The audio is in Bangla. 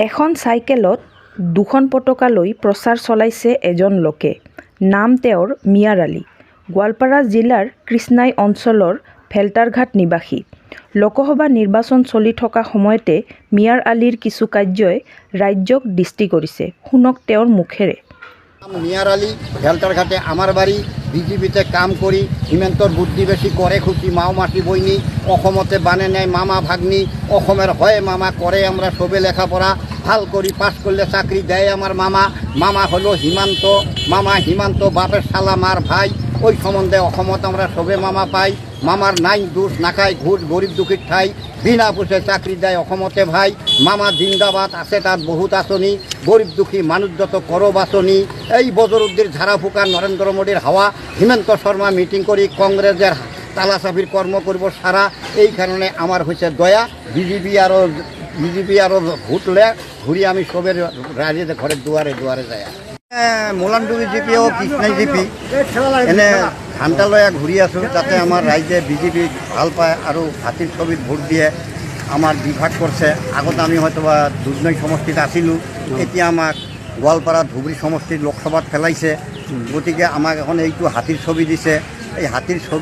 এখন চাইকেলত দুখন পতাকা লৈ প্ৰচাৰ চলাইছে এজন লোকে। নাম তেওঁৰ মিয়াৰ আলী। গোৱালপাৰা জিলাৰ কৃষ্ণাই অঞ্চলৰ ভেলটাৰঘাট নিবাসী। লোকসভা নিৰ্বাচন চলি থকা সময়তে মিয়াৰ আলীৰ কিছু কাৰ্যই ৰাজ্যক দৃষ্টি কৰিছে। শুনক তেওঁৰ মুখেৰে। মিয়ার আলী, ভেলটারঘাটে আমার বাড়ি। বিজেপিতে কাম করি হিমন্তর বুদ্ধি বেশি করে খুশি মাও মাটি বইনি অসমতে বানে নেয় মামা ভাগ্নি অসমের হয় মামা করে আমরা সবে লেখাপড়া ভাল করি পাস করলে চাকরি দেয় আমার মামা। মামা হলো হিমান্ত, মামা হিমান্ত বাপের শালা মার ভাই। ওই সম্বন্ধে অসমত আমরা সবে মামা পাই। মামার নাই দোষ নাখায় ঘুষ গরিব দুঃখীর ঠাই বিনা পুষে চাকরি দেয় অসমতে ভাই। মামা জিন্দাবাদ আছে তার বহুত আঁচনি গরিব দুঃখী মানুষ যত করো বাঁচনি। এই বজরুদ্দির ঝাড়া ফুকার নরেন্দ্র মোদীর হাওয়া হিমন্ত শর্মা মিটিং করি কংগ্রেসের তালাচাবির কর্ম করব সারা। এই কারণে আমার হয়েছে দয়া। বিজেপি আরও ভুটলে ঘুরি আমি সবের রাজ্যে ঘরের দুয়ারে দুয়ারে যায়। মোলানডুবি জিপি ও কৃষ্ণাই জিপি এনে ধানটা লয়া ঘূৰি আছোঁ যাতে আমাৰ ৰাইজে বিজেপি ভাল পায় আৰু হাতীৰ ছবিত ভোট দিয়ে আমাৰ বিভাগ কৰিছে। আগতে আমি হয়তো বা দুধনৈ সমষ্টিত আছিলোঁ, এতিয়া আমাক গোৱালপাৰা ধুবুৰী সমষ্টিত লোকসভাত পেলাইছে। গতিকে আমাক এখন এইটো হাতীৰ ছবি দিছে। এই হাতীৰ ছবি